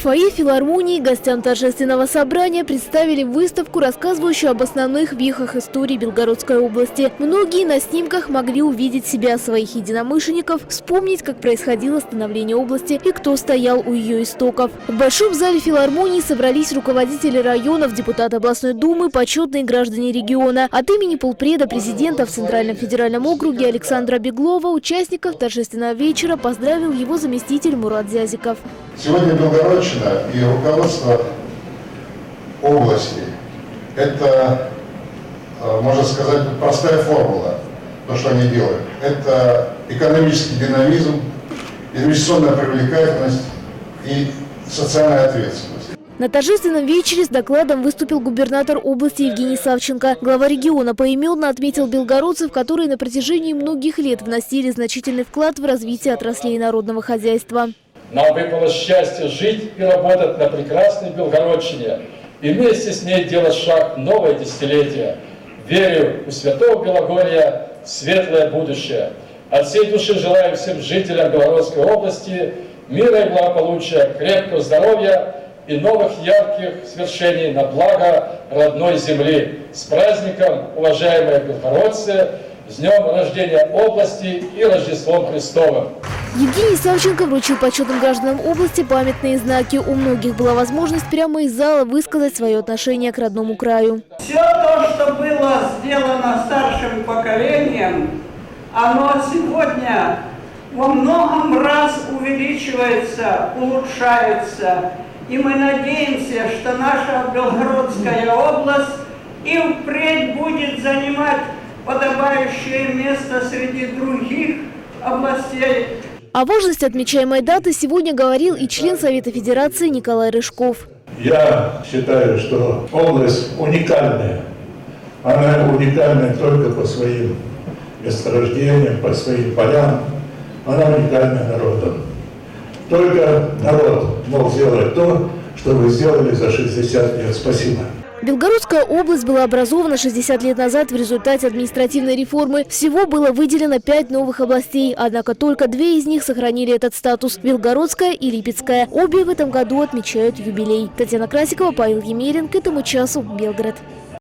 В фойе филармонии гостям торжественного собрания представили выставку, рассказывающую об основных вехах истории Белгородской области. Многие на снимках могли увидеть себя, своих единомышленников, вспомнить, как происходило становление области и кто стоял у ее истоков. В большом зале филармонии собрались руководители районов, депутаты областной думы, почетные граждане региона. От имени полпреда президента в Центральном федеральном округе Александра Беглова участников торжественного вечера поздравил его заместитель Мурат Зязиков. Сегодня Белгородчина и руководство области – это, можно сказать, простая формула, то, что они делают. Это экономический динамизм, инвестиционная привлекательность и социальная ответственность. На торжественном вечере с докладом выступил губернатор области Евгений Савченко. Глава региона поименно отметил белгородцев, которые на протяжении многих лет вносили значительный вклад в развитие отраслей народного хозяйства. Нам выпало счастье жить и работать на прекрасной Белгородчине и вместе с ней делать шаг в новое десятилетие. Верю у Святого Белогорья в светлое будущее. От всей души желаю всем жителям Белгородской области мира и благополучия, крепкого здоровья и новых ярких свершений на благо родной земли. С праздником, уважаемые белгородцы! С днем рождения области и Рождеством Христовым! Евгений Савченко вручил почетным гражданам области памятные знаки. У многих была возможность прямо из зала высказать свое отношение к родному краю. Все то, что было сделано старшим поколением, оно сегодня во многом раз увеличивается, улучшается. И мы надеемся, что наша Белгородская область и впредь будет занимать подобающее место среди других областей. О важности отмечаемой даты сегодня говорил и член Совета Федерации Николай Рыжков. Я считаю, что область уникальная. Она уникальная только по своим месторождениям, по своим полям. Она уникальна народом. Только народ мог сделать то, что вы сделали за 60 лет. Спасибо. Белгородская область была образована 60 лет назад в результате административной реформы. Всего было выделено 5 новых областей, однако только 2 из них сохранили этот статус – Белгородская и Липецкая. Обе в этом году отмечают юбилей. Татьяна Красикова, Павел Емерин. К этому часу Белгород.